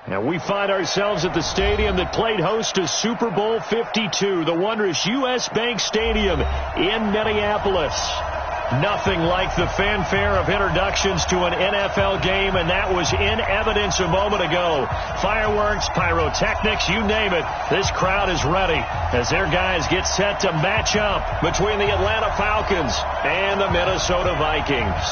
Now we find ourselves at the stadium that played host to Super Bowl 52, the wondrous U.S. Bank Stadium in Minneapolis. Nothing like the fanfare of introductions to an NFL game, and that was in evidence a moment ago. Fireworks, pyrotechnics, you name it. This crowd is ready as their guys get set to match up between the Atlanta Falcons and the Minnesota Vikings.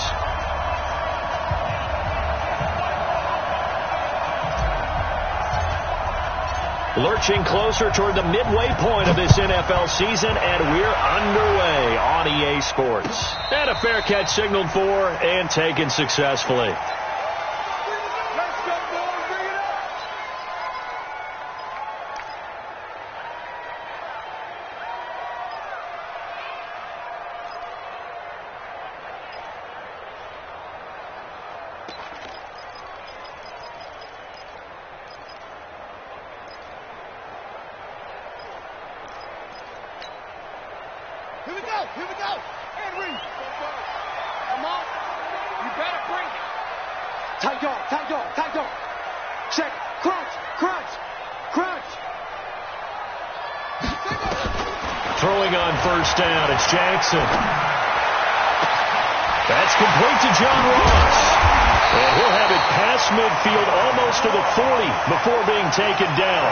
Lurching closer toward the midway point of this NFL season, and we're underway on EA Sports. And a fair catch signaled for and taken successfully. Here we go. Henry. Come on. You better bring it. Tight dog. Check. Crunch. Throwing on first down, it's Jackson. That's complete to John Ross. And he'll have it past midfield almost to the 40 before being taken down.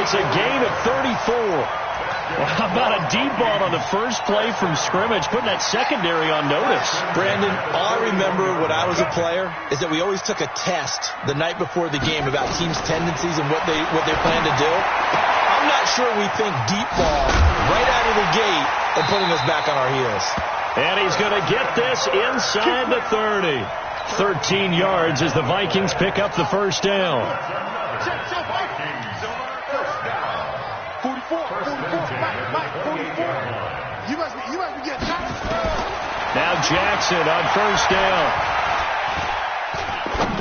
It's a gain of 34. Well, how about a deep ball on the first play from scrimmage, putting that secondary on notice? Brandon, all I remember when I was a player is that we always took a test the night before the game about teams' tendencies and what they plan to do. I'm not sure we think deep ball right out of the gate and putting us back on our heels. And he's going to get this inside the 30. 13 yards as the Vikings pick up the first down. 44. You must be getting shots. Now Jackson on first down.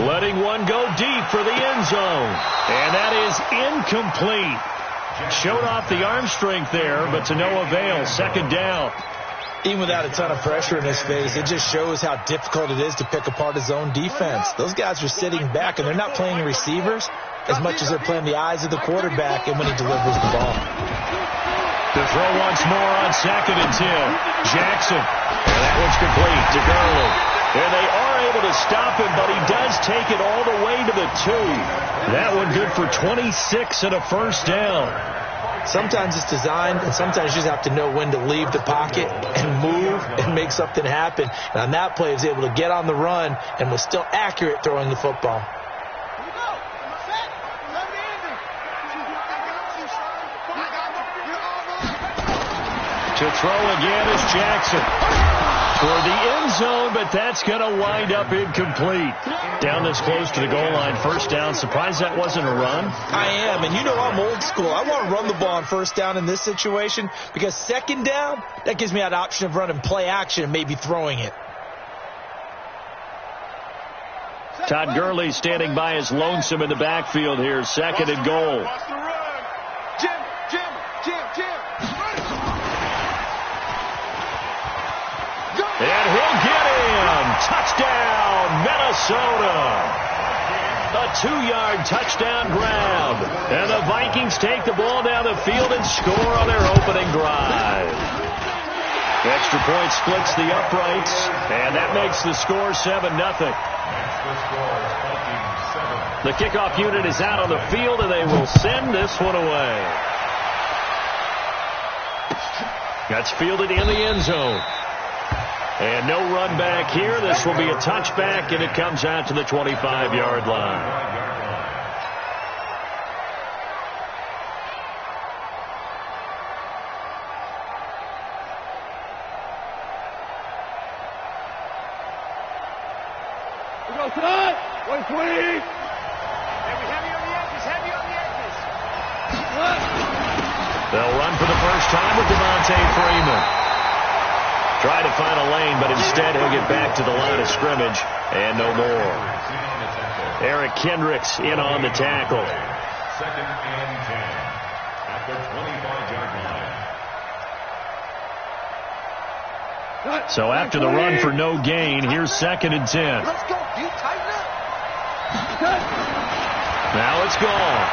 Letting one go deep for the end zone. And that is incomplete. Showed off the arm strength there, but to no avail. Second down. Even without a ton of pressure in his face, it just shows how difficult it is to pick apart his own defense. Those guys are sitting back, and they're not playing receivers as much as they're playing the eyes of the quarterback and when he delivers the ball. To throw once more on 2nd and 10. Jackson. And that one's complete to Gurley. And they are able to stop him, but he does take it all the way to the 2. That one good for 26 and a first down. Sometimes it's designed, and sometimes you just have to know when to leave the pocket and move and make something happen. And on that play, he was able to get on the run and was still accurate throwing the football. To throw again is Jackson. For the end zone, but that's going to wind up incomplete. Down this close to the goal line, first down. Surprised that wasn't a run? I am, and you know I'm old school. I want to run the ball on first down in this situation because second down, that gives me that option of running play action and maybe throwing it. Todd Gurley standing by his lonesome in the backfield here. 2nd and goal. And he'll get him. Touchdown, Minnesota. A 2-yard touchdown grab. And the Vikings take the ball down the field and score on their opening drive. Extra point splits the uprights, and that makes the score 7-0. The kickoff unit is out on the field, and they will send this one away. That's fielded in the end zone. And no run back here. This will be a touchback, and it comes out to the 25-yard line. We go tonight. 120. Heavy on the edges. They'll run for the first time with Devontae Freeman. Try to find a lane, but instead he'll get back to the line of scrimmage, and no more. Eric Kendricks in on the tackle. 2nd and 10 at the 25-yard line. So after the run for no gain, here's 2nd and 10. Let's go. You tighten up. Now it's gone.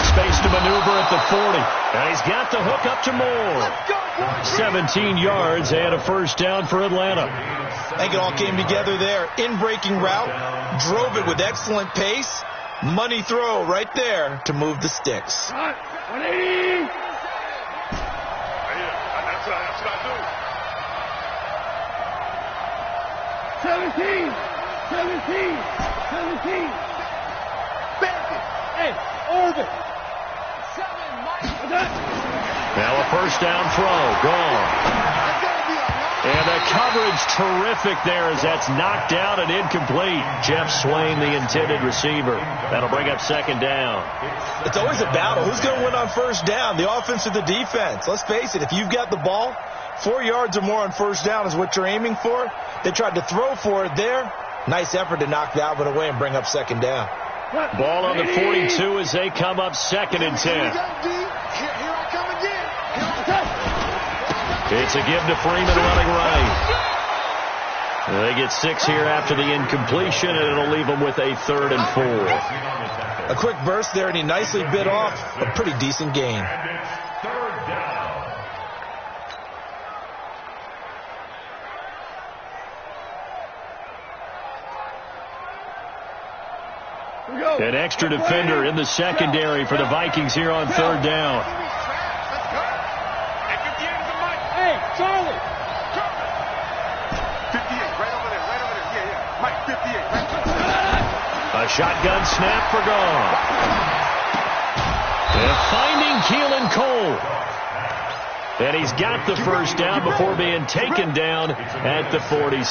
Space to maneuver at the 40. And he's got the hook up to Moore. 17 yards and a first down for Atlanta. I think it all came together there. In-breaking route. Drove it with excellent pace. Money throw right there to move the sticks. 180. That's what I do. 17. Hey, orbit. 7, Mike. Now a first down throw. Gone. And the coverage terrific there as that's knocked out and incomplete. Jeff Swain, the intended receiver. That'll bring up second down. It's always a battle. Who's going to win on first down, the offense or the defense? Let's face it, if you've got the ball, 4 yards or more on first down is what you're aiming for. They tried to throw for it there. Nice effort to knock that one away and bring up second down. Ball on the 42 as they come up 2nd and 10. Here I come again. It's a give to Freeman running right. They get 6 here after the incompletion, and it'll leave them with a 3rd and 4. A quick burst there, and he nicely bit off a pretty decent gain. An extra defender in the secondary for the Vikings here on 3rd down. Hey, Charlie. 58, right over there. Yeah. Mike, 58, right. A shotgun snap for gone. And finding Keelan Cole. And he's got the first down before being taken down at the 46.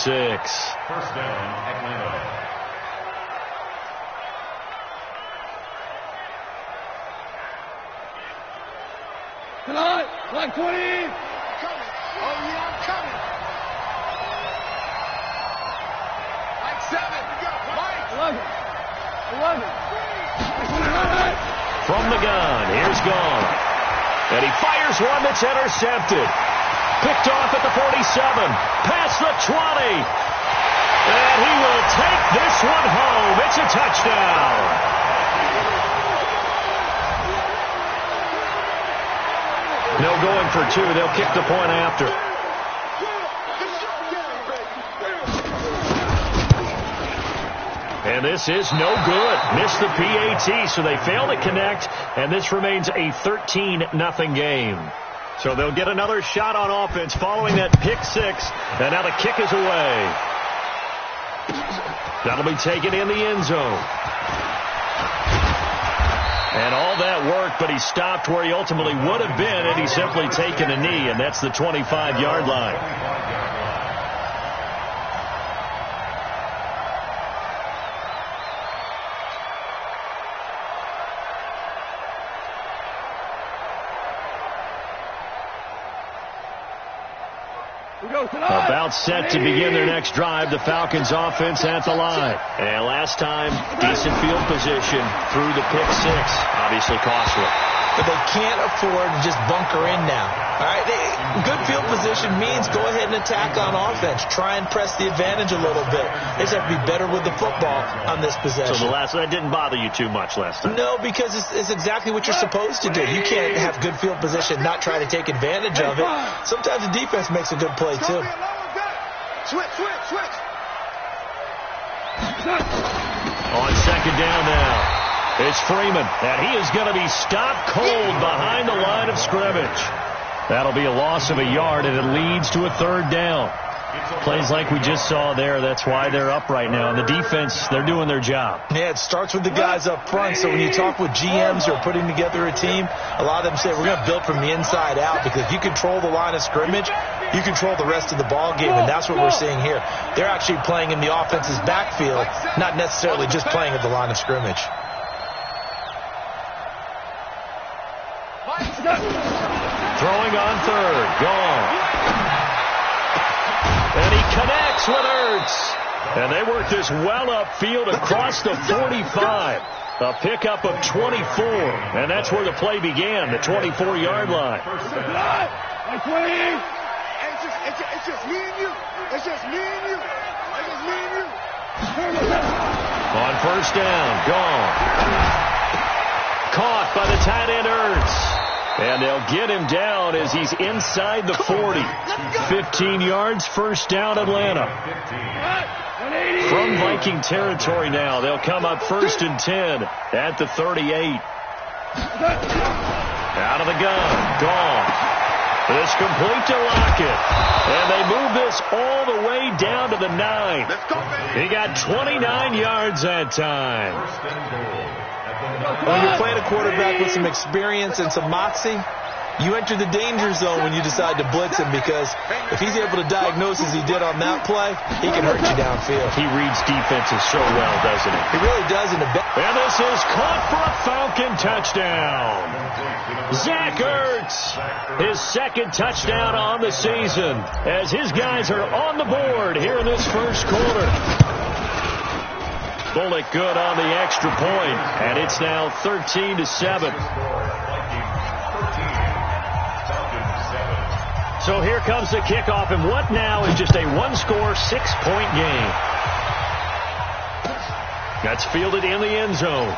First down, Atlanta. Tonight, like 20. Coming. Oh, yeah, I'm coming. Like 7. Mike. 11. From the gun, here's gone. And he fires one that's intercepted. Picked off at the 47. Past the 20. And he will take this one home. It's a touchdown. No going for 2. They'll kick the point after. And this is no good. Missed the PAT, so they fail to connect, and this remains a 13-0 game. So they'll get another shot on offense following that pick 6, and now the kick is away. That'll be taken in the end zone. And all that work, but he stopped where he ultimately would have been, and he's simply taken a knee, and that's the 25-yard line. About set to begin their next drive, the Falcons offense at the line. And last time, decent field position through the pick 6. Obviously costly. But they can't afford to just bunker in now. All right, good field position means go ahead and attack on offense. Try and press the advantage a little bit. They just have to be better with the football on this possession. So that didn't bother you too much last time? No, because it's exactly what you're supposed to do. You can't have good field position, not try to take advantage of it. Sometimes the defense makes a good play, too. Switch. On second down now. It's Freeman, and he is going to be stopped cold behind the line of scrimmage. That'll be a loss of a yard, and it leads to a 3rd down. Plays like we just saw there. That's why they're up right now. And the defense, they're doing their job. Yeah, it starts with the guys up front. So when you talk with GMs who are putting together a team, a lot of them say we're going to build from the inside out, because if you control the line of scrimmage, you control the rest of the ball game, and that's what we're seeing here. They're actually playing in the offense's backfield, not necessarily just playing at the line of scrimmage. Throwing on 3rd. Gone. And he connects with Ertz. And they work this well upfield across the 45. A pickup of 24. And that's where the play began, the 24-yard line. It's just me and you. It's just me and you. It's just me and you. On first down, gone. Caught by the tight end, Ertz. And they'll get him down as he's inside the 40. 15 yards, first down, Atlanta. From Viking territory now, they'll come up first and 10 at the 38. Out of the gun, gone. It's complete to Lockett. And they move this all the way down to the 9. He got 29 yards that time. When you're playing a quarterback with some experience and some moxie, you enter the danger zone when you decide to blitz him, because if he's able to diagnose as he did on that play, he can hurt you downfield. He reads defenses so well, doesn't he? He really does. And this is caught for a Falcon touchdown. Zach Ertz, his second touchdown on the season, as his guys are on the board here in this first quarter. Bullock good on the extra point, and it's now 13-7. So here comes the kickoff, and what now is just a one-score, 6-point game. That's fielded in the end zone.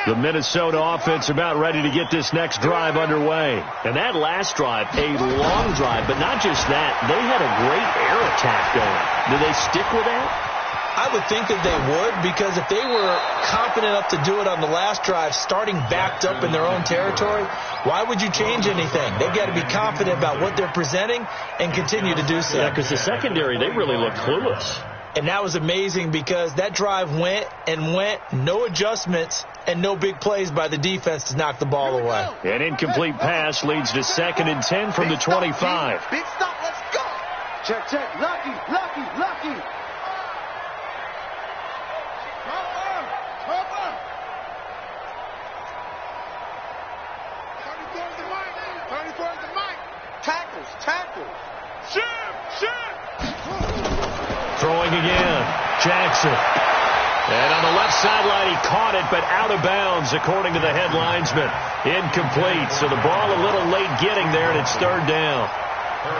The Minnesota offense about ready to get this next drive underway. And that last drive, a long drive, but not just that. They had a great air attack going. Do they stick with that? I would think that they would, because if they were confident enough to do it on the last drive, starting backed up in their own territory, why would you change anything? They've got to be confident about what they're presenting and continue to do so. Yeah, because the secondary, they really looked clueless. And that was amazing, because that drive went and went, no adjustments, and no big plays by the defense to knock the ball away. An incomplete pass leads to 2nd and 10 from the 25. Big stop, let's go. Check, check. Lucky. Tackles. Shit. Throwing again. Jackson. And on the left sideline, he caught it, but out of bounds, according to the head linesman. Incomplete. So the ball a little late getting there, and it's 3rd down.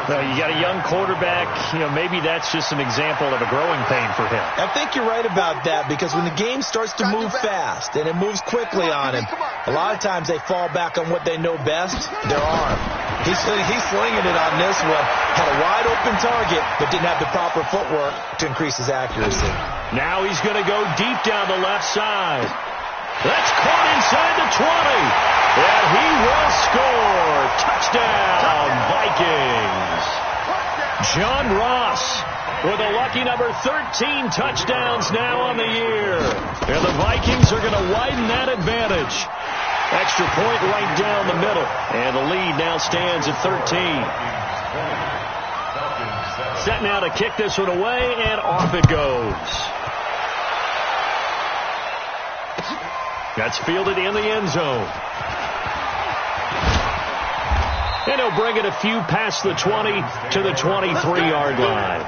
Well, you got a young quarterback. Maybe that's just an example of a growing pain for him. I think you're right about that, because when the game starts to move fast and it moves quickly on him, a lot of times they fall back on what they know best, their arm. He's slinging it on this one. Had a wide open target, but didn't have the proper footwork to increase his accuracy. Now he's going to go deep down the left side. That's caught inside the 20. And he will score. Touchdown, Vikings. John Ross with a lucky number 13 touchdowns now on the year. And the Vikings are going to widen that advantage. Extra point right down the middle. And the lead now stands at 13. Set now to kick this one away, and off it goes. That's fielded in the end zone. And he'll bring it a few past the 20 to the 23-yard line.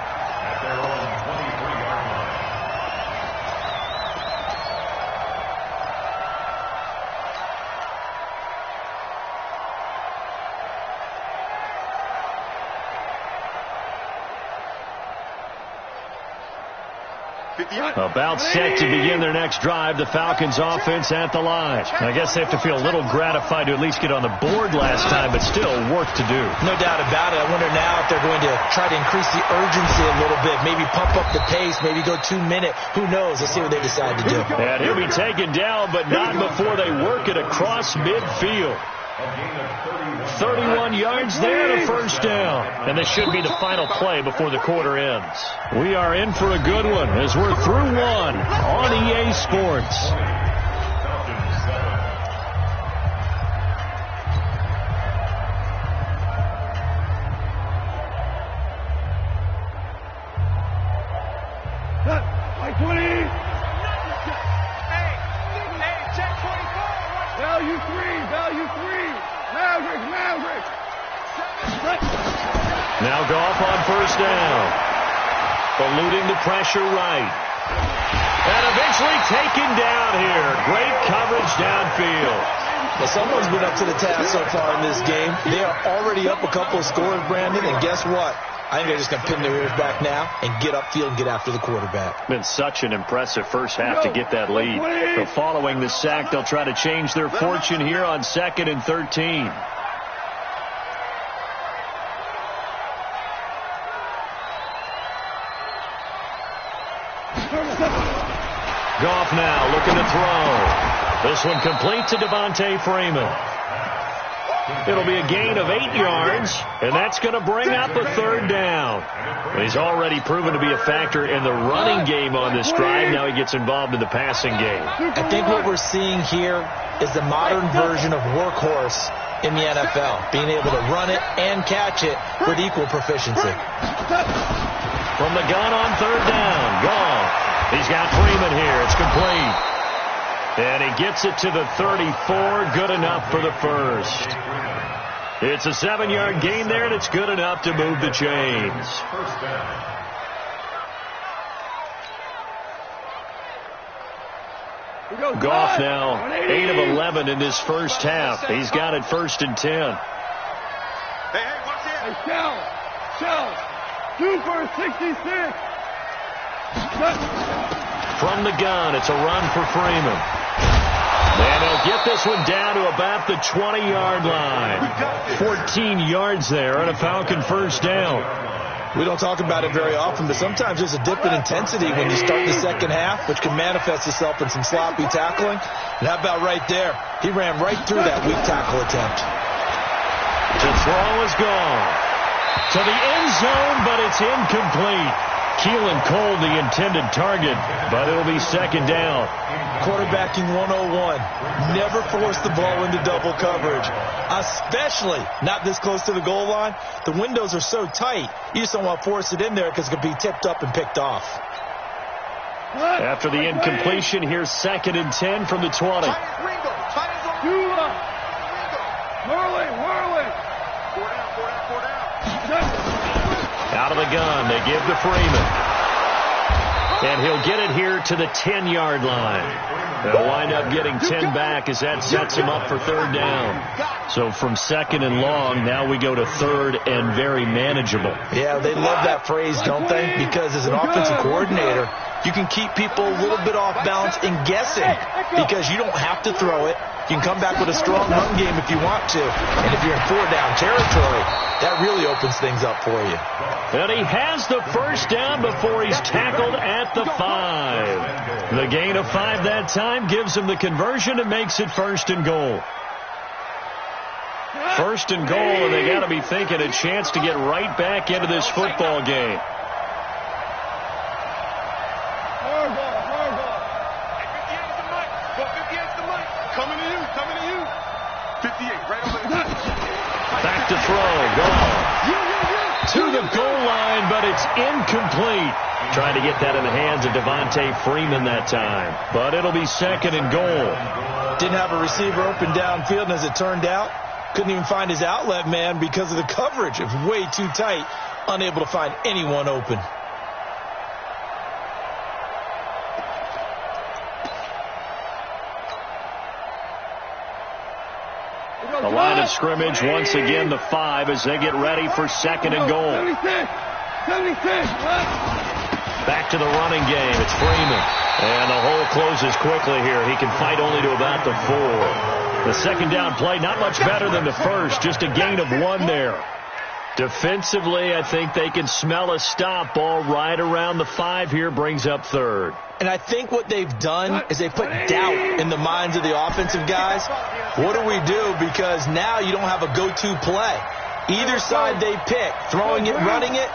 About set to begin their next drive. The Falcons offense at the line. I guess they have to feel a little gratified to at least get on the board last time, but still work to do. No doubt about it. I wonder now if they're going to try to increase the urgency a little bit, maybe pump up the pace, maybe go 2 minute. Who knows? Let's see what they decide to do. And he'll be taken down, but not before they work it across midfield. 31 yards there to first down. And this should be the final play before the quarter ends. We are in for a good one as we're through one on EA Sports. Like 20. Hey, check 24. Value 3. Now you're Now Goff on first down. Eluding the pressure right. And eventually taken down here. Great coverage downfield. Well, someone's been up to the task so far in this game. They are already up a couple of scores, Brandon, and guess what? I think they're just going to pin their ears back now and get upfield and get after the quarterback. Been such an impressive first half to get that lead. So following the sack, they'll try to change their fortune here on 2nd and 13. Goff now looking to throw. This one complete to Devontae Freeman. It'll be a gain of 8 yards, and that's going to bring up a third down. He's already proven to be a factor in the running game on this drive. Now he gets involved in the passing game. I think what we're seeing here is the modern version of workhorse in the NFL, being able to run it and catch it with equal proficiency. From the gun on third down, Goff. He's got Freeman here. It's complete. And he gets it to the 34. Good enough for the first. It's a 7-yard gain there, and it's good enough to move the chains. Goff now 8 of 11 in this first half. He's got it 1st and 10. Hey, watch it. Hey, Shell. 2 for 66. From the gun, it's a run for Freeman. And he'll get this one down to about the 20-yard line. 14 yards there and a Falcon first down. We don't talk about it very often, but sometimes there's a dip in intensity when you start the second half, which can manifest itself in some sloppy tackling. And how about right there? He ran right through that weak tackle attempt. The throw is gone. To the end zone, but it's incomplete. Keelan Cole, the intended target, but it'll be 2nd down. Quarterbacking 101. Never force the ball into double coverage, especially not this close to the goal line. The windows are so tight, you just don't want to force it in there because it can be tipped up and picked off. After the incompletion, here's 2nd and 10 from the 20. Out of the gun, they give to Freeman. And he'll get it here to the 10-yard line. They'll wind up getting 10 back as that sets him up for 3rd down. So from 2nd and long, now we go to 3rd and very manageable. Yeah, they love that phrase, don't they? Because as an offensive coordinator, you can keep people a little bit off balance and guessing because you don't have to throw it. You can come back with a strong run game if you want to. And if you're in 4-down territory, that really opens things up for you. And he has the first down before he's tackled at the 5. The gain of 5 that time gives him the conversion and makes it 1st and goal. 1st and goal, and they got to be thinking a chance to get right back into this football game. Back to throw. Goal. To the goal line, but it's incomplete. Trying to get that in the hands of Devontae Freeman that time. But it'll be 2nd and goal. Didn't have a receiver open downfield, and as it turned out, couldn't even find his outlet man because of the coverage. It was way too tight. Unable to find anyone open. The line of scrimmage, once again, the 5 as they get ready for 2nd and goal. 76. Back to the running game. It's Freeman. And the hole closes quickly here. He can fight only to about the 4. The 2nd down play, not much better than the first. Just a gain of 1 there. Defensively, I think they can smell a stop ball right around the 5 here. Brings up 3rd. And I think what they've done is they put doubt in the minds of the offensive guys. What do we do? Because now you don't have a go-to play. Either side they pick, throwing it, running it,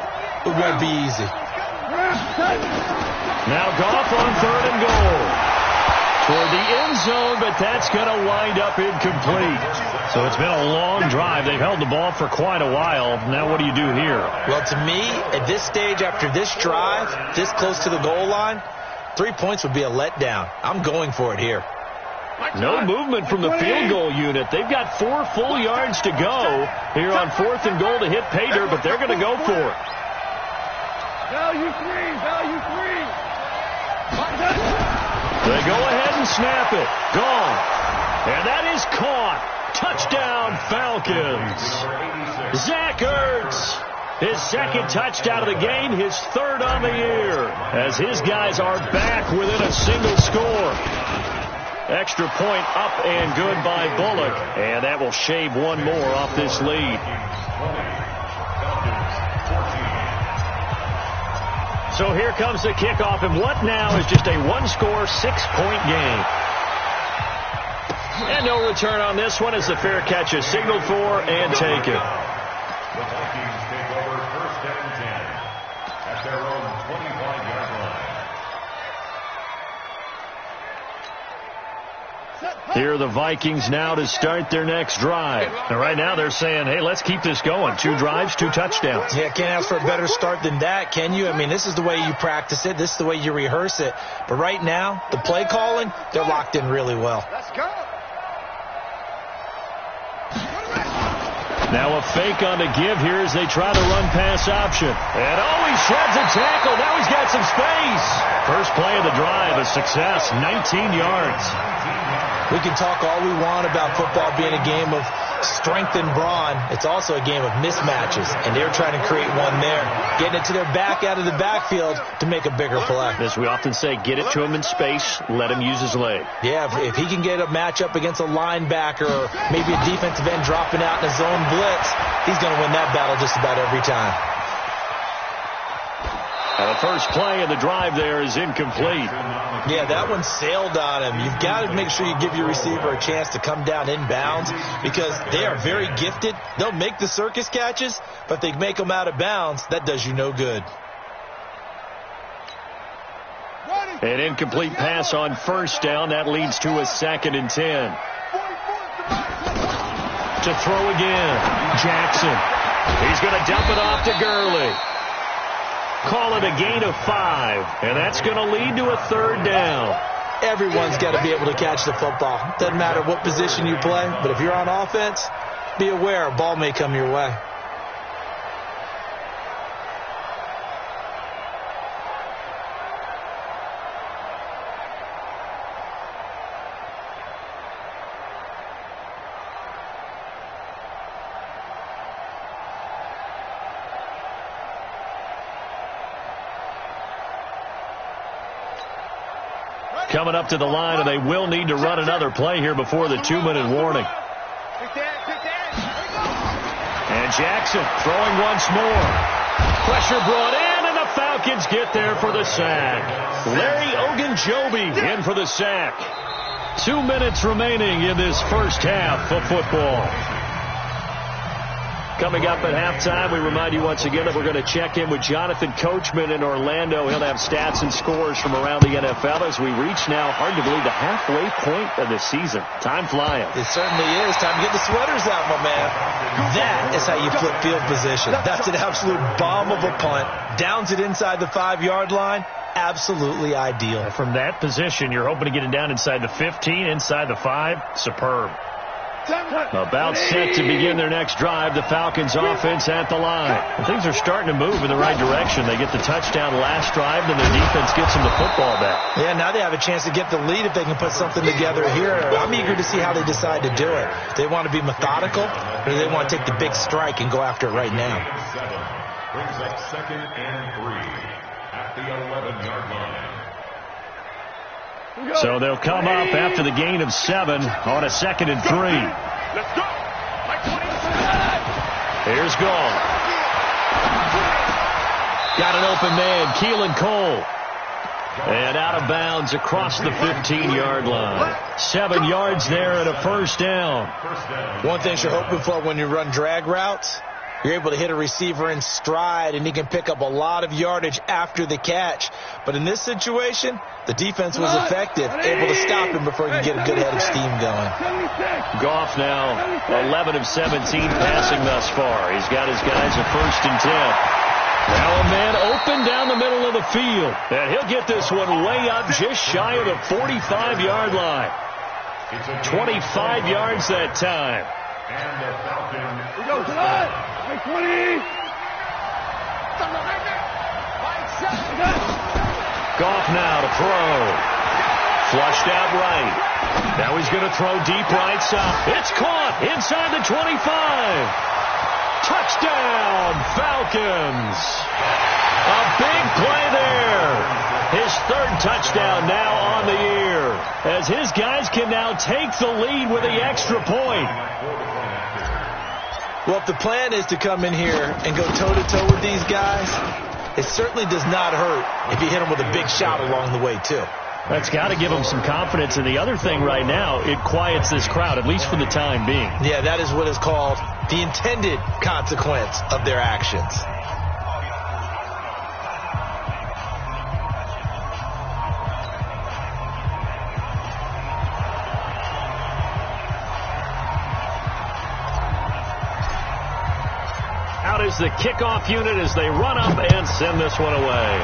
it won't be easy. Now Goff on 3rd and goal. Toward the end zone, but that's going to wind up incomplete. So it's been a long drive. They've held the ball for quite a while. Now what do you do here? Well, to me, at this stage, after this drive, this close to the goal line, 3 points would be a letdown. I'm going for it here. No movement from the field goal unit. They've got 4 full yards to go here on 4th and goal to hit pay dirt, but they're going to go for it. Value 3, value 3. They go ahead and snap it. Gone. And that is caught. Touchdown, Falcons. Zach Ertz. His 2nd touchdown of the game, his 3rd on the year, as his guys are back within a single score. Extra point up and good by Bullock, and that will shave one more off this lead. So here comes the kickoff, and what now is just a 1-score, 6-point game. And no return on this one as the fair catch is signaled for and taken. The Vikings take over 1st and 10 at their own 25-yard line. Here are the Vikings now to start their next drive. And right now they're saying, hey, let's keep this going. 2 drives, 2 touchdowns. Yeah, can't ask for a better start than that, can you? I mean, this is the way you practice it. This is the way you rehearse it. But right now, the play calling, they're locked in really well. Let's go. Now a fake on the give here as they try to run pass option. And he shreds a tackle. Now he's got some space. First play of the drive, a success, 19 yards. We can talk all we want about football being a game of strength and brawn. It's also a game of mismatches, and they're trying to create one there, getting it to their back out of the backfield to make a bigger play. As we often say, get it to him in space, let him use his leg. Yeah, if he can get a matchup against a linebacker or maybe a defensive end dropping out in a zone blitz, he's going to win that battle just about every time. The first play of the drive there is incomplete. Yeah, that one sailed on him. You've got to make sure you give your receiver a chance to come down inbounds because they are very gifted. They'll make the circus catches, but if they make them out of bounds, that does you no good. An incomplete pass on first down. That leads to a 2nd and 10. To throw again. Jackson. He's going to dump it off to Gurley. Call it a gain of 5, and that's going to lead to a 3rd down. Everyone's got to be able to catch the football. Doesn't matter what position you play, but if you're on offense, be aware a ball may come your way. Coming up to the line, and they will need to run another play here before the 2-minute warning. And Jackson throwing once more. Pressure brought in, and the Falcons get there for the sack. Larry Ogunjobi in for the sack. 2 minutes remaining in this first half of football. Coming up at halftime, we remind you once again that we're going to check in with Jonathan Coachman in Orlando. He'll have stats and scores from around the NFL as we reach now, hard to believe, the halfway point of the season. Time flying. It certainly is. Time to get the sweaters out, my man. That is how you flip field position. That's an absolute bomb of a punt. Downs it inside the 5-yard line. Absolutely ideal. From that position, you're hoping to get it down inside the 15, inside the 5. Superb. About set to begin their next drive, the Falcons offense at the line. And things are starting to move in the right direction. They get the touchdown last drive, then their defense gets them the football back. Yeah, now they have a chance to get the lead if they can put something together here. I'm eager to see how they decide to do it. They want to be methodical, or do they want to take the big strike and go after it right now? Brings up 2nd and 3 at the 11-yard line. So they'll come up after the gain of 7 on a 2nd and 3. Let's go. Here's Gall. Got an open man, Keelan Cole. And out of bounds across the 15-yard line. 7 yards there and a first down. One thing you're hoping for when you run drag routes, you're able to hit a receiver in stride, and he can pick up a lot of yardage after the catch. But in this situation, the defense was effective, able to stop him before he could get a good head of steam going. Goff now 11 of 17 passing thus far. He's got his guys at 1st and 10. Now a man open down the middle of the field. And he'll get this one way up just shy of the 45-yard line. 25 yards that time. And the Falcons. We go tonight. 20. Goff now to throw. Flushed out right. Now he's going to throw deep right side. It's caught inside the 25. Touchdown, Falcons. A big play there. His third touchdown now on the year, as his guys can now take the lead with the extra point. Well, if the plan is to come in here and go toe-to-toe with these guys, it certainly does not hurt if you hit them with a big shot along the way, too. That's got to give them some confidence. And the other thing right now, it quiets this crowd, at least for the time being. Yeah, that is what is called the intended consequence of their actions. Out is the kickoff unit as they run up and send this one away.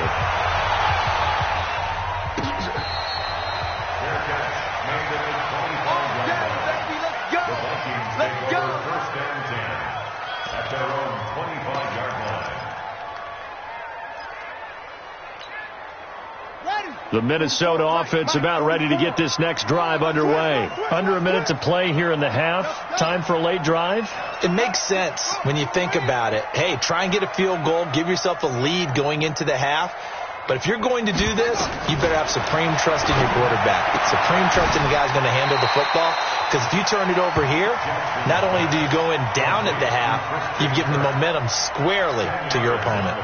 The Minnesota offense about ready to get this next drive underway. Under a minute to play here in the half. Time for a late drive. It makes sense when you think about it. Hey, try and get a field goal. Give yourself a lead going into the half. But if you're going to do this, you better have supreme trust in your quarterback. Supreme trust in the guy's going to handle the football. Because if you turn it over here, not only do you go in down at the half, you've given the momentum squarely to your opponent.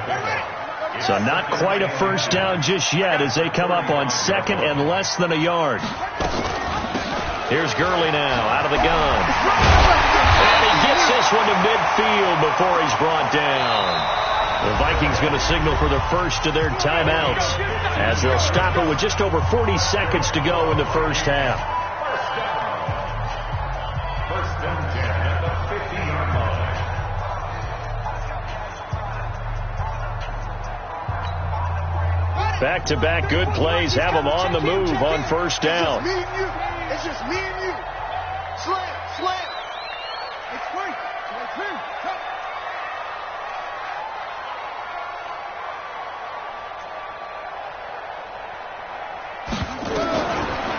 So not quite a first down just yet as they come up on second and less than a yard. Here's Gurley now out of the gun. And he gets this one to midfield before he's brought down. The Vikings going to signal for the first of their timeouts as they'll stop it with just over 40 seconds to go in the first half. First and 10 at the 50-yard line. Back-to-back good plays have them on the move on first down. It's just me and you. Slant. It's free.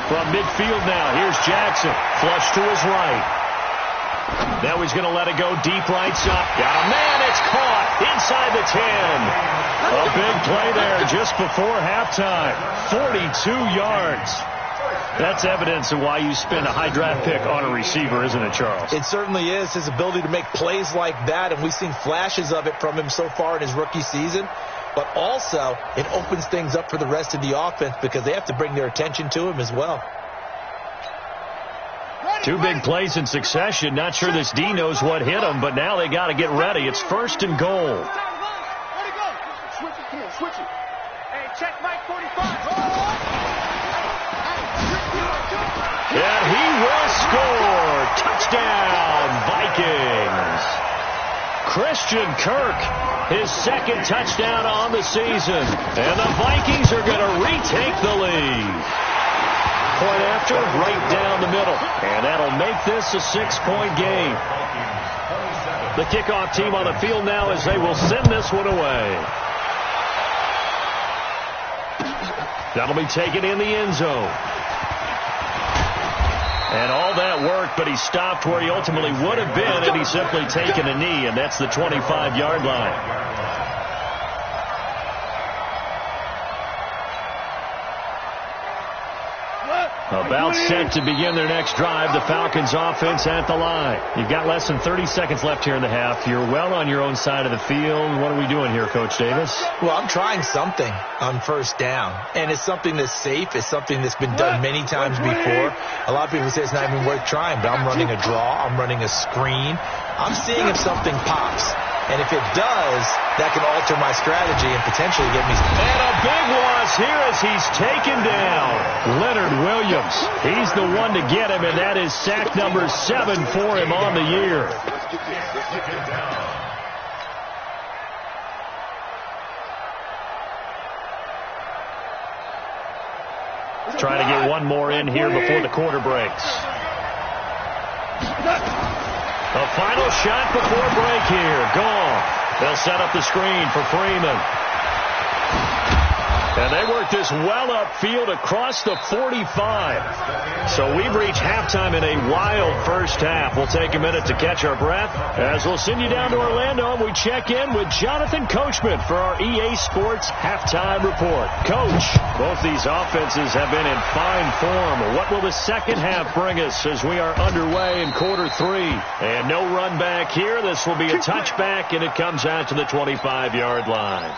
From midfield now, here's Jackson. Flush to his right. Now he's going to let it go deep right side. Got a man, it's caught inside the 10. A big play there just before halftime. 42 yards. That's evidence of why you spend a high draft pick on a receiver, isn't it, Charles? It certainly is. His ability to make plays like that, and we've seen flashes of it from him so far in his rookie season. But also, it opens things up for the rest of the offense because they have to bring their attention to him as well. Two big plays in succession. Not sure this D knows what hit him, but now they got to get ready. It's first and goal. Switch it. Hey, check Mike 45. And he will score. Touchdown, Vikings. Christian Kirk, his second touchdown on the season. And the Vikings are going to retake the lead. Point after, right down the middle. And that'll make this a 6-point game. The kickoff team on the field now as they will send this one away. That'll be taken in the end zone. And all that worked, but he stopped where he ultimately would have been had he simply taken a knee, and that's the 25-yard line. About set to begin their next drive, the Falcons offense at the line. You've got less than 30 seconds left here in the half. You're well on your own side of the field. What are we doing here, Coach Davis? Well, I'm trying something on first down, and it's something that's safe. It's something that's been done many times before. A lot of people say it's not even worth trying, but I'm running a draw. I'm running a screen. I'm seeing if something pops. And if it does, that can alter my strategy and potentially get me. And a big loss here as he's taken down. Leonard Williams. He's the one to get him, and that is sack number 7 for him on the year. Trying to get one more in here before the quarter breaks. A final shot before break here. Gone. They'll set up the screen for Freeman. And they work this well upfield across the 45. So we've reached halftime in a wild first half. We'll take a minute to catch our breath as we'll send you down to Orlando and we check in with Jonathan Coachman for our EA Sports Halftime Report. Coach, both these offenses have been in fine form. What will the second half bring us as we are underway in quarter 3? And no run back here. This will be a touchback, and it comes out to the 25-yard line.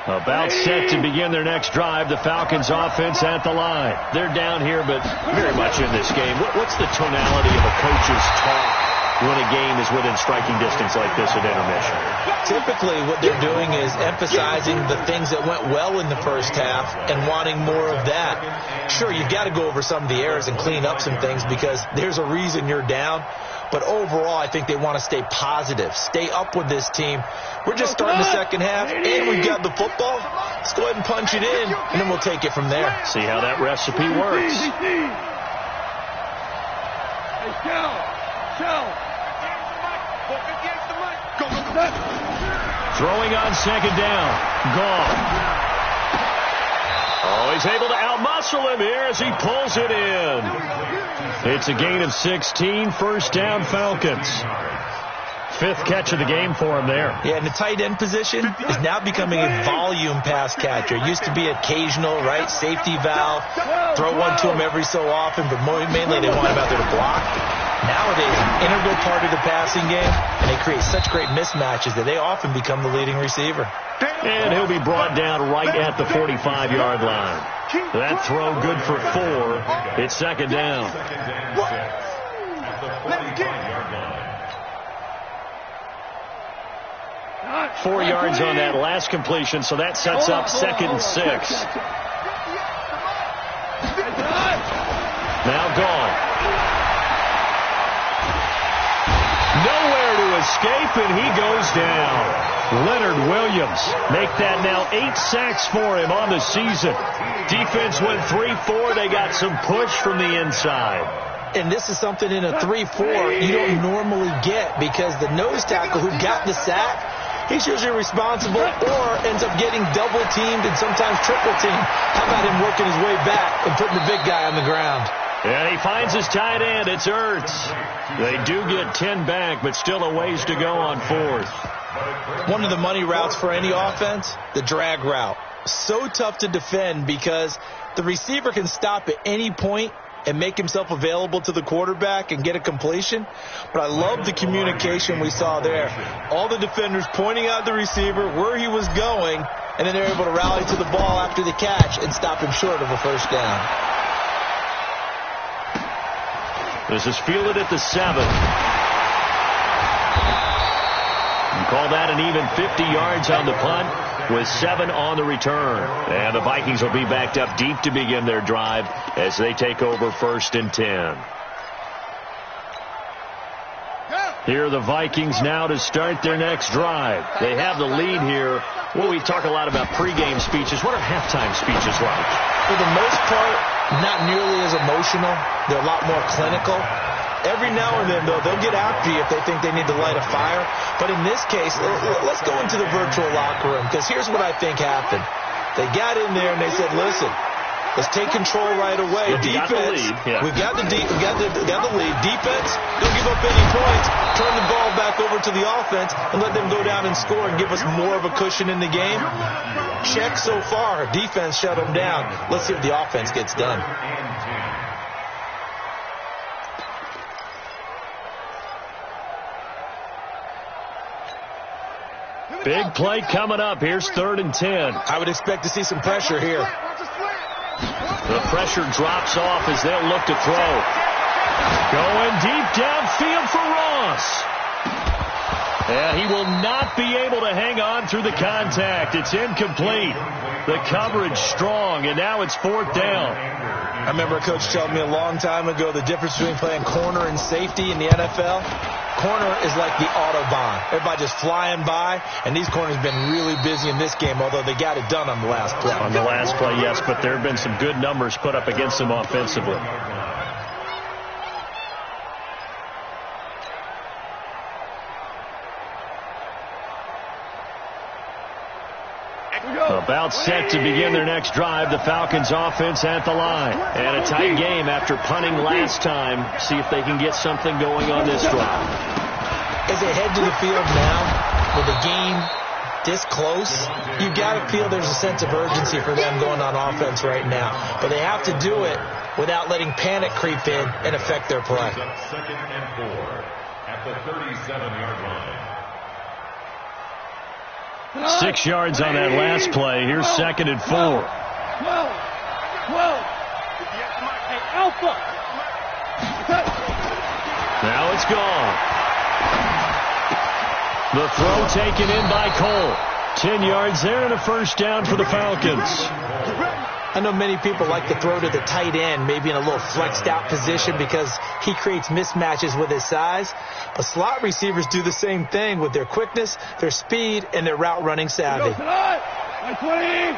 About set to begin their next drive. The Falcons offense at the line. They're down here, but very much in this game. What's the tonality of a coach's talk when a game is within striking distance like this at intermission? Typically, what they're doing is emphasizing the things that went well in the first half and wanting more of that. Sure, you've got to go over some of the errors and clean up some things because there's a reason you're down. But overall, I think they want to stay positive, stay up with this team. We're just starting the second half, and we've got the football. Let's go ahead and punch it in, and then we'll take it from there. See how that recipe works. Throwing on second down. Gone. Oh, he's able to outmuscle him here as he pulls it in. It's a gain of 16, first down Falcons. 5th catch of the game for him there. Yeah, and the tight end position is now becoming a volume pass catcher. It used to be occasional, right, safety valve, throw one to him every so often, but mainly they want him out there to block. Nowadays, an integral part of the passing game, and they create such great mismatches that they often become the leading receiver. And he'll be brought down right at the 45-yard line. That throw good for 4. It's second down. 4 yards on that last completion, so that sets up 2nd and 6. Now gone. Nowhere to escape, and he goes down. Leonard Williams make that now 8 sacks for him on the season. Defense went 3-4. They got some push from the inside. And this is something in a 3-4 you don't normally get because the nose tackle who got the sack, he's usually responsible or ends up getting double-teamed and sometimes triple-teamed. How about him working his way back and putting the big guy on the ground? And he finds his tight end. It's Ertz. They do get 10 back, but still a ways to go on 4th. One of the money routes for any offense, the drag route. So tough to defend because the receiver can stop at any point and make himself available to the quarterback and get a completion. But I love the communication we saw there. All the defenders pointing out the receiver, where he was going, and then they're able to rally to the ball after the catch and stop him short of a first down. This is fielded at the 7. You call that an even 50 yards on the punt with 7 on the return. And the Vikings will be backed up deep to begin their drive as they take over 1st and 10. Here are the Vikings now to start their next drive. They have the lead here. Well, we talk a lot about pregame speeches. What are halftime speeches like? For the most part, not nearly as emotional. They're a lot more clinical. Every now and then, though, they'll get after you if they think they need to light a fire. But in this case, let's go into the virtual locker room because here's what I think happened. They got in there and they said, listen, let's take control right away. Defense, we've got the lead. Defense, don't give up any points. Turn the ball back over to the offense and let them go down and score and give us more of a cushion in the game. Check so far. Defense shut them down. Let's see if the offense gets done. Big play coming up. Here's 3rd and 10. I would expect to see some pressure here. The pressure drops off as they'll look to throw. Going deep downfield for Ross. And he will not be able to hang on through the contact. It's incomplete. The coverage strong, and now it's 4th down. I remember a coach telling me a long time ago the difference between playing corner and safety in the NFL. Corner is like the Autobahn. Everybody just flying by, and these corners have been really busy in this game, although they got it done on the last play. On the last play, yes, but there have been some good numbers put up against them offensively. About set to begin their next drive. The Falcons offense at the line. And a tight game after punting last time. See if they can get something going on this drive. As they head to the field now, with the game this close, you got to feel there's a sense of urgency for them going on offense right now. But they have to do it without letting panic creep in and affect their play. 2nd and 4 at the 37-yard line. 6 yards on that last play. Here's 2nd and 4. 12. Hey, Alpha. Now it's gone. The throw taken in by Cole. 10 yards there and a 1st down for the Falcons. I know many people like to throw to the tight end, maybe in a little flexed out position because he creates mismatches with his size. But slot receivers do the same thing with their quickness, their speed, and their route running savvy. Line 20.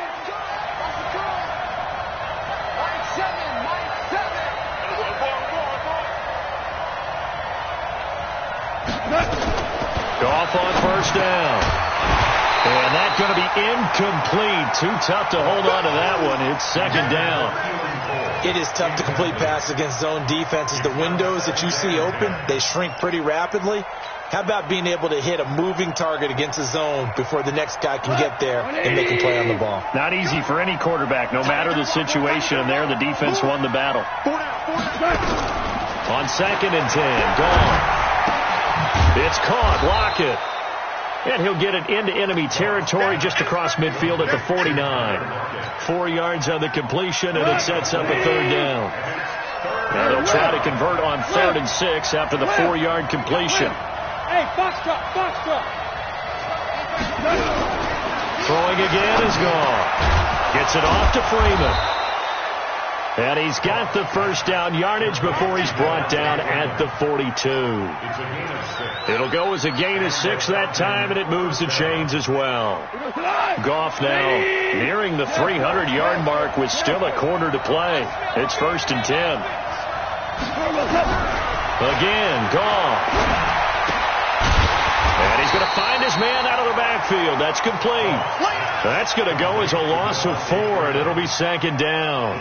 Goff on 1st down. And that's going to be incomplete. Too tough to hold on to that one. It's 2nd down. It is tough to complete passes against zone defenses. The windows that you see open, they shrink pretty rapidly. How about being able to hit a moving target against a zone before the next guy can get there and make a play on the ball? Not easy for any quarterback, no matter the situation. And there, the defense won the battle. On 2nd and 10, gone. It's caught. Lockett. And he'll get it into enemy territory just across midfield at the 49. 4 yards on the completion, and it sets up a 3rd down. Now they'll try to convert on 3rd and 6 after the 4-yard completion. Hey, box truck. Throwing again is gone. Gets it off to Freeman. And he's got the 1st down yardage before he's brought down at the 42. It'll go as a gain of 6 that time, and it moves the chains as well. Goff now nearing the 300-yard mark with still a quarter to play. It's 1st and 10. Again, Goff. And he's going to find his man out of the backfield. That's complete. That's going to go as a loss of 4, and it'll be 2nd down.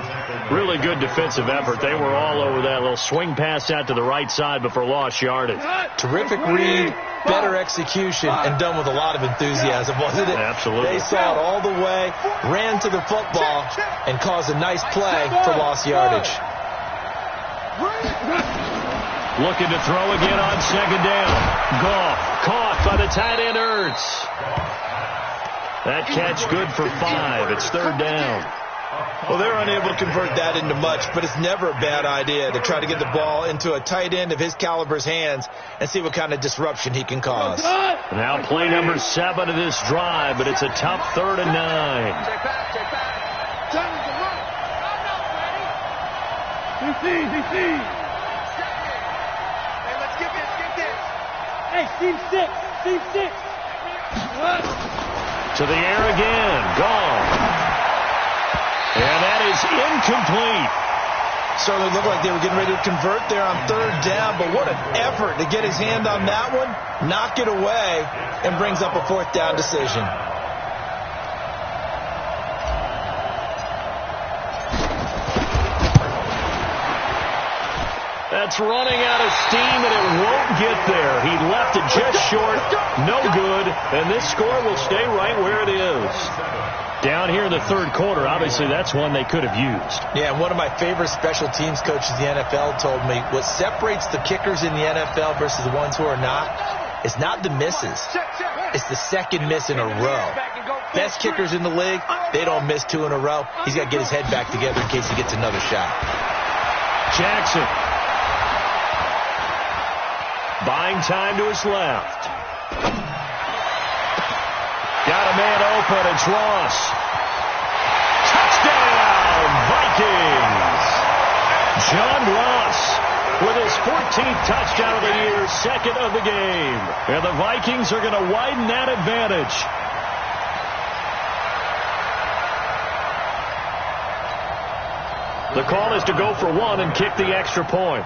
Really good defensive effort. They were all over that little swing pass out to the right side before lost yardage. Terrific read, better execution, and done with a lot of enthusiasm, wasn't it? Absolutely. They saw it all the way, ran to the football, and caused a nice play for lost yardage. Looking to throw again on 2nd down. Goff caught by the tight end Ertz. That catch good for 5. It's 3rd down. Well, they're unable to convert that into much, but it's never a bad idea to try to get the ball into a tight end of his caliber's hands and see what kind of disruption he can cause. Now play number 7 of this drive, but it's a tough 3rd and 9. DC. Hey, Steve 6. To the air again. Gone. And that is incomplete. Certainly looked like they were getting ready to convert there on 3rd down, but what an effort to get his hand on that one, knock it away, and brings up a 4th down decision. That's running out of steam, and it won't get there. He left it just short, no good, and this score will stay right where it is. Down here in the 3rd quarter, obviously that's one they could have used. Yeah, and one of my favorite special teams coaches in the NFL told me what separates the kickers in the NFL versus the ones who are not is not the misses. It's the 2nd miss in a row. Best kickers in the league, they don't miss 2 in a row. He's got to get his head back together in case he gets another shot. Jackson. Buying time to his left. Got a man open. It's Ross. Touchdown, Vikings. John Ross with his 14th touchdown of the year, second of the game. And the Vikings are going to widen that advantage. The call is to go for one and kick the extra point.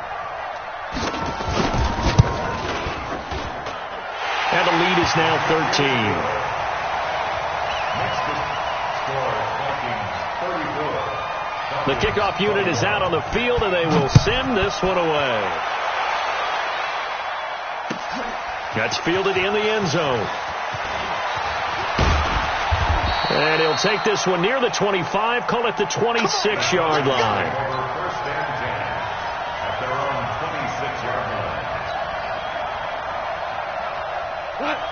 And the lead is now 13. The kickoff unit is out on the field, and they will send this one away. That's fielded in the end zone. And he'll take this one near the 25, call it the 26-yard line. First and 10 at their own 26-yard line.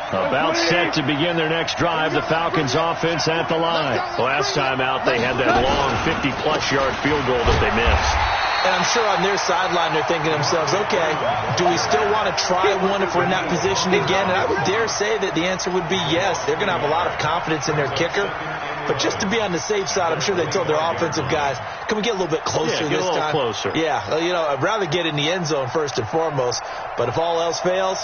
About set to begin their next drive, the Falcons offense at the line. Last time out, they had that long 50-plus yard field goal that they missed. And I'm sure on their sideline they're thinking to themselves, okay, do we still want to try one if we're in that position again? And I would dare say that the answer would be yes. They're going to have a lot of confidence in their kicker. But just to be on the safe side, I'm sure they told their offensive guys, can we get a little bit closer this time? Get a little closer. Yeah, you know, I'd rather get in the end zone first and foremost. But if all else fails,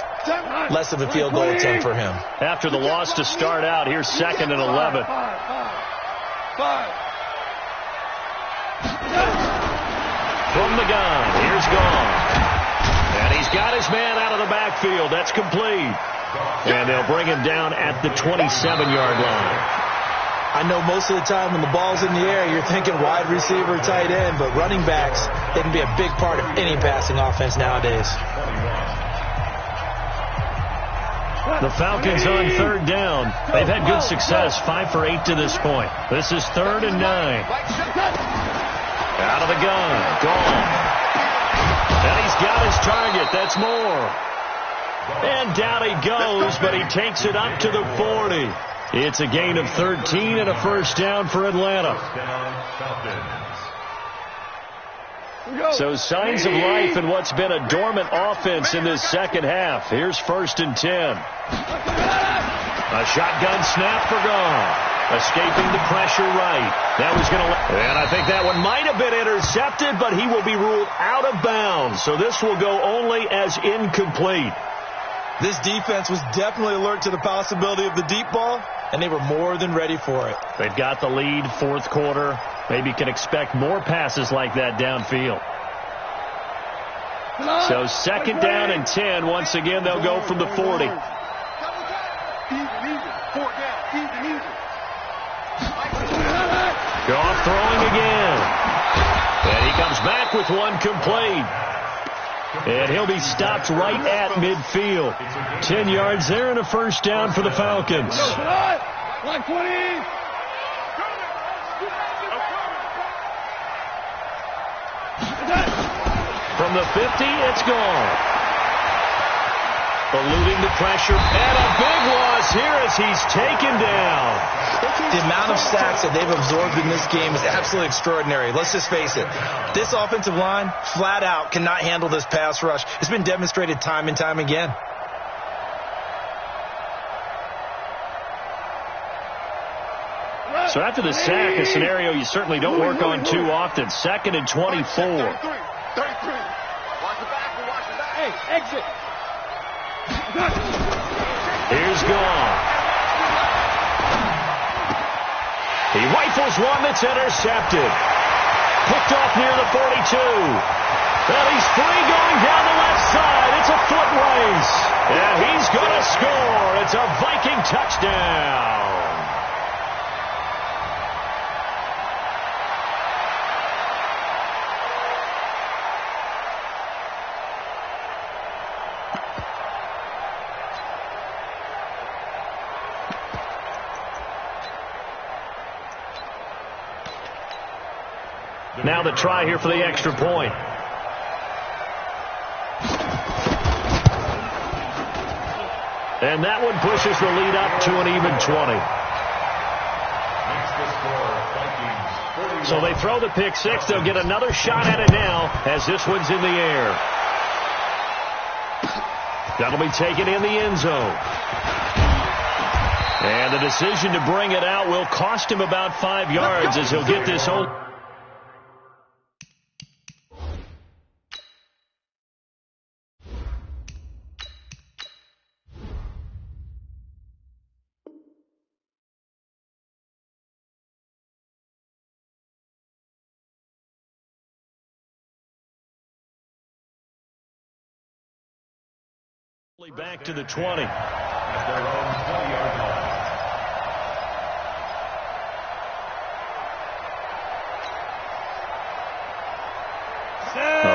less of a field goal attempt for him. After the loss to start out, here's 2nd and 11. From the gun, here's Gone. And he's got his man out of the backfield. That's complete. And they'll bring him down at the 27-yard line. I know most of the time when the ball's in the air, you're thinking wide receiver, tight end, but running backs, they can be a big part of any passing offense nowadays. The Falcons on 3rd down. They've had good success, 5 for 8 to this point. This is 3rd and 9. Out of the gun, Gone. And he's got his target. That's Moore. And down he goes, but he takes it up to the 40. It's a gain of 13 and a first down for Atlanta. So signs of life in what's been a dormant offense in this second half. Here's 1st and 10. A shotgun snap for Gone. Escaping the pressure right. That was going to... And I think that one might have been intercepted, but he will be ruled out of bounds. So this will go only as incomplete. This defense was definitely alert to the possibility of the deep ball, and they were more than ready for it. They've got the lead, 4th quarter. Maybe can expect more passes like that downfield. So 2nd down and 10. Once again, they'll go from the 40. Goff throwing again. And he comes back with one complete. And he'll be stopped right at midfield. 10 yards there and a first down for the Falcons. From the 50, it's Gone. Eluding the pressure. And a big loss here as he's taken down. The amount of sacks that they've absorbed in this game is absolutely extraordinary. Let's just face it. This offensive line, flat out, cannot handle this pass rush. It's been demonstrated time and time again. So after the sack, a scenario you certainly don't work on too often. 2nd and 24. 33. Watch the back. Hey, exit. Here's Gone. He rifles one that's intercepted. Picked off near the 42. Well, he's free going down the left side. It's a foot race. And he's going to score. It's a Viking touchdown. Now the try here for the extra point. And that one pushes the lead up to an even 20. So they throw the pick six. They'll get another shot at it now as this one's in the air. That'll be taken in the end zone. And the decision to bring it out will cost him about 5 yards as he'll get this home. Back to the 20. At their own 20-yard line.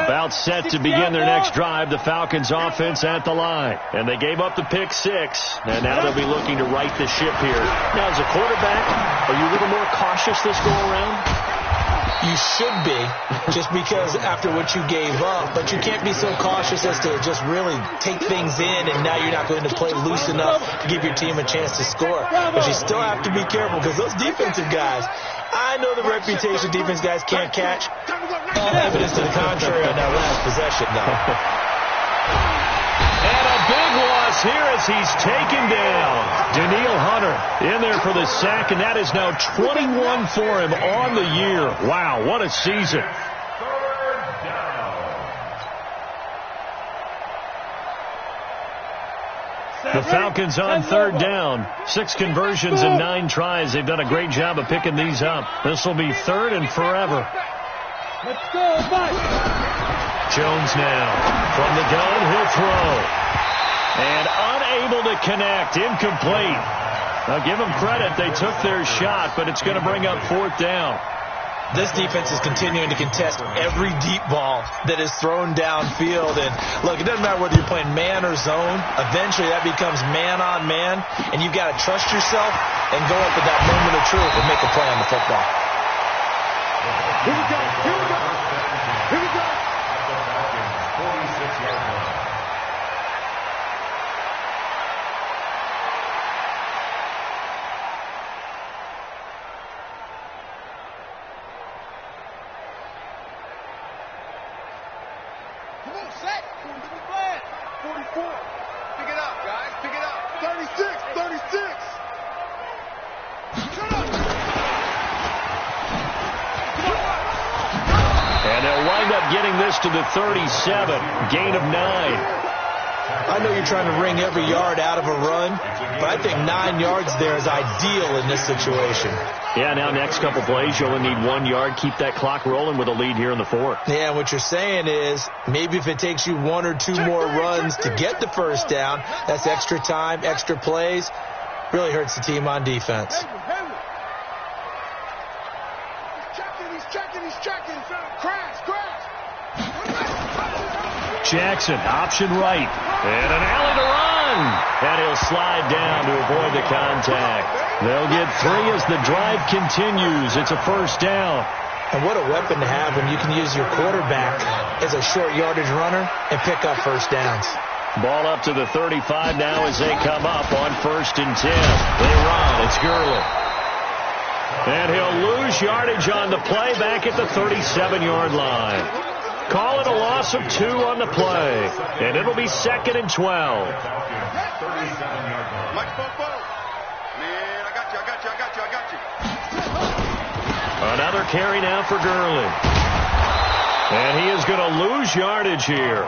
About set to begin their next drive, the Falcons offense at the line. And they gave up the pick 6, and now they'll be looking to right the ship here. Now, as a quarterback, are you a little more cautious this go-around? You should be, just because after what you gave up, but you can't be so cautious as to just really take things in, and now you're not going to play loose enough to give your team a chance to score. But you still have to be careful because those defensive guys, I know the reputation defense guys can't catch. All evidence to the contrary on that last possession, though. And a big loss here as he's taken down. Daniil Hunter in there for the sack, and that is now 21 for him on the year. Wow, what a season. The Falcons on third down. 6 conversions and 9 tries. They've done a great job of picking these up. This will be 3rd and forever. Let's go, Mike. Jones now from the gun. He'll throw. And unable to connect. Incomplete. I'll give them credit. They took their shot, but it's going to bring up 4th down. This defense is continuing to contest every deep ball that is thrown downfield. And, look, it doesn't matter whether you're playing man or zone. Eventually that becomes man on man, and you've got to trust yourself and go up at that moment of truth and make a play on the football. Here we go. Here we go. Here we go. At the Falcons' 46-yard line. Come on, set. Give me the plan. 44. Pick it up, guys. Pick it up. 36. 36. Shut up. And they'll wind up getting this to the 37. Gain of 9. I know you're trying to wring every yard out of a run, but I think 9 yards there is ideal in this situation. Yeah, now next couple plays, you only need 1 yard. Keep that clock rolling with a lead here in the 4th. Yeah, what you're saying is maybe if it takes you 1 or 2 more runs to get the first down, that's extra time, extra plays. Really hurts the team on defense. He's checking. Crash. Jackson, option right. And an alley to run. And he'll slide down to avoid the contact. They'll get 3 as the drive continues. It's a first down. And what a weapon to have when you can use your quarterback as a short yardage runner and pick up first downs. Ball up to the 35 now as they come up on 1st and 10. They run. It's Gurley. And he'll lose yardage on the play back at the 37-yard line. Call it a loss of 2 on the play. And it'll be 2nd and 12. Mike Bobo. Man, I got you. Another carry now for Gurley. And he is going to lose yardage here.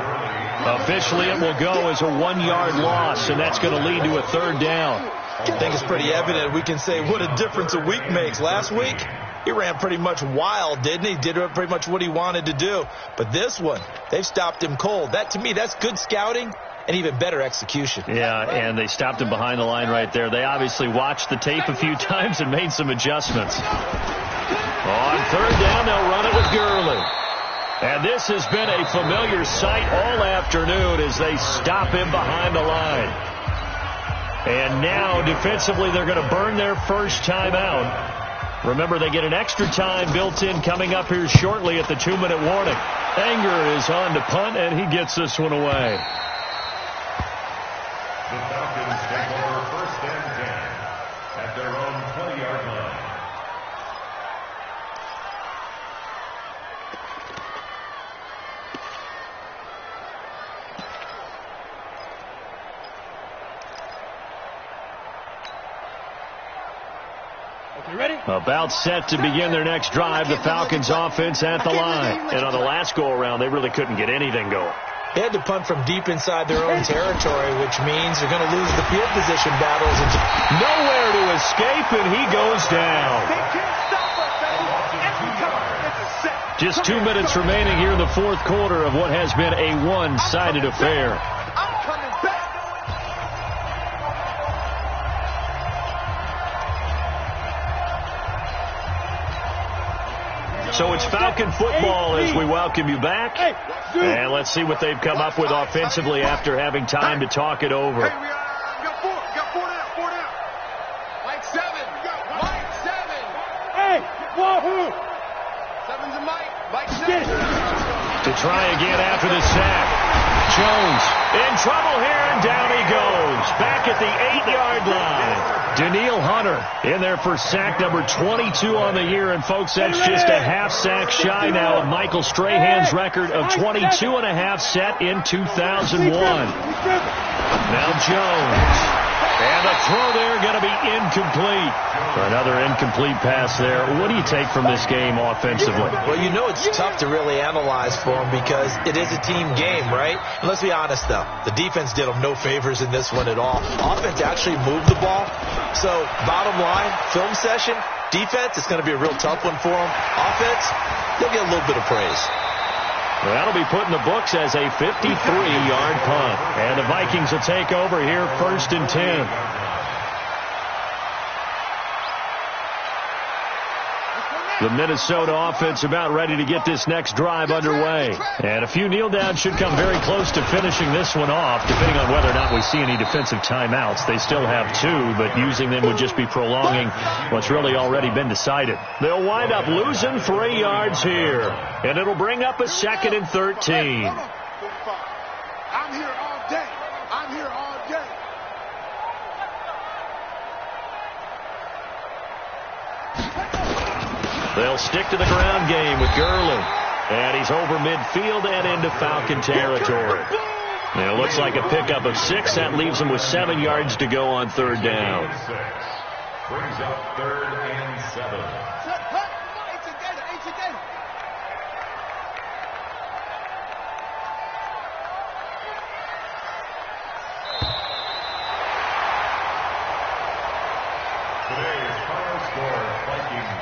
Officially, it will go as a 1-yard loss, and that's going to lead to a 3rd down. I think it's pretty evident. We can say what a difference a week makes. Last week, he ran pretty much wild, didn't he? Did pretty much what he wanted to do. But this one, they've stopped him cold. That, to me, that's good scouting and even better execution. Yeah, and they stopped him behind the line right there. They obviously watched the tape a few times and made some adjustments. On 3rd down, they'll run it with Gurley. And this has been a familiar sight all afternoon as they stop him behind the line. And now, defensively, they're going to burn their first time out. Remember, they get an extra time built in coming up here shortly at the 2-minute warning. Anger is on to punt, and he gets this one away. The Falcons take over 1st and 10 at their own 20-yard line. About set to begin their next drive. The Falcons offense at the line. And on the last go-around, they really couldn't get anything going. They had to punt from deep inside their own territory, which means they're going to lose the field position battles. Nowhere to escape, and he goes down. Just 2 minutes remaining here in the fourth quarter of what has been a one-sided affair. So it's Falcon football as we welcome you back. And let's see what they've come up with offensively after having time to talk it over. Hey, we got four down. Mike 7. Mike 7. Hey, wahoo! 7's a Mike 7. To try again after the sack. Jones in trouble here, and down he goes. Back at the 8-yard line. Daniil Hunter in there for sack number 22 on the year. And, folks, that's just a half sack shy now of Michael Strahan's record of 22 and a half set in 2001. Now Jones. And the throw there going to be incomplete. Another incomplete pass there. What do you take from this game offensively? Well, you know it's tough to really analyze for them because it is a team game, right? And let's be honest, though. The defense did them no favors in this one at all. Offense actually moved the ball. So, bottom line, film session, defense, it's going to be a real tough one for them. Offense, they'll get a little bit of praise. Well, that'll be put in the books as a 53-yard punt. And the Vikings will take over here, 1st and 10. The Minnesota offense about ready to get this next drive underway. And a few kneel downs should come very close to finishing this one off, depending on whether or not we see any defensive timeouts. They still have 2, but using them would just be prolonging what's really already been decided. They'll wind up losing 3 yards here, and it'll bring up a 2nd and 13. I'm here all day. I'm here all day. They'll stick to the ground game with Gurley. And he's over midfield and into Falcon territory. Now, it looks like a pickup of 6. That leaves him with 7 yards to go on 3rd down. Brings up 3rd and 7.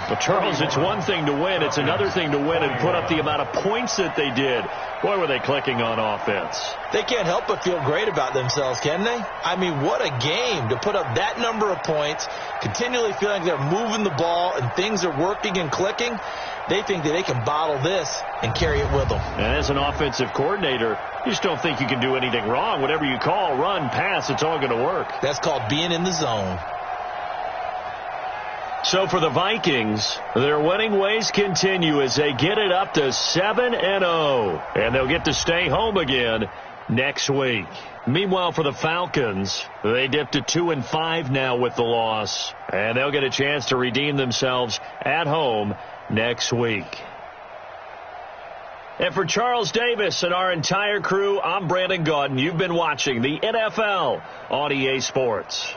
Well, Charles, it's one thing to win. It's another thing to win and put up the amount of points that they did. Boy, were they clicking on offense. They can't help but feel great about themselves, can they? I mean, what a game to put up that number of points, continually feeling they're moving the ball and things are working and clicking. They think that they can bottle this and carry it with them. And as an offensive coordinator, you just don't think you can do anything wrong. Whatever you call, run, pass, it's all going to work. That's called being in the zone. So for the Vikings, their winning ways continue as they get it up to 7-0. And they'll get to stay home again next week. Meanwhile, for the Falcons, they dipped to 2-5 now with the loss. And they'll get a chance to redeem themselves at home next week. And for Charles Davis and our entire crew, I'm Brandon Gaudin. You've been watching the NFL on EA Sports.